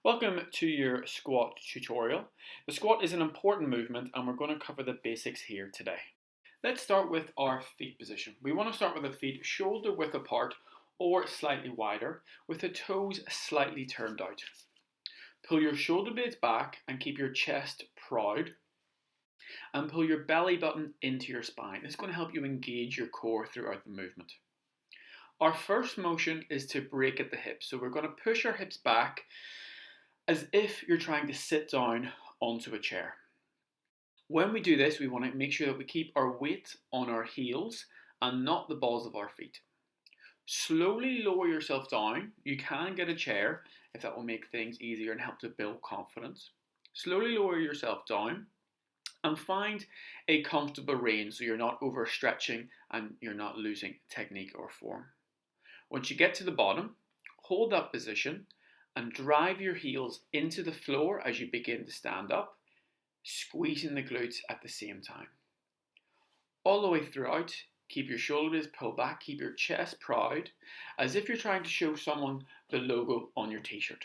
Welcome to your squat tutorial. The squat is an important movement and we're going to cover the basics here today. Let's start with our feet position. We want to start with the feet shoulder width apart or slightly wider with the toes slightly turned out. Pull your shoulder blades back and keep your chest proud and pull your belly button into your spine. This is going to help you engage your core throughout the movement. Our first motion is to break at the hips. So we're going to push our hips back as if you're trying to sit down onto a chair. When we do this, we want to make sure that we keep our weight on our heels and not the balls of our feet. Slowly lower yourself down. You can get a chair if that will make things easier and help to build confidence. Slowly lower yourself down and find a comfortable range so you're not overstretching and you're not losing technique or form. Once you get to the bottom, hold that position and drive your heels into the floor as you begin to stand up, squeezing the glutes at the same time. All the way throughout, keep your shoulders pulled back, keep your chest proud, as if you're trying to show someone the logo on your t-shirt.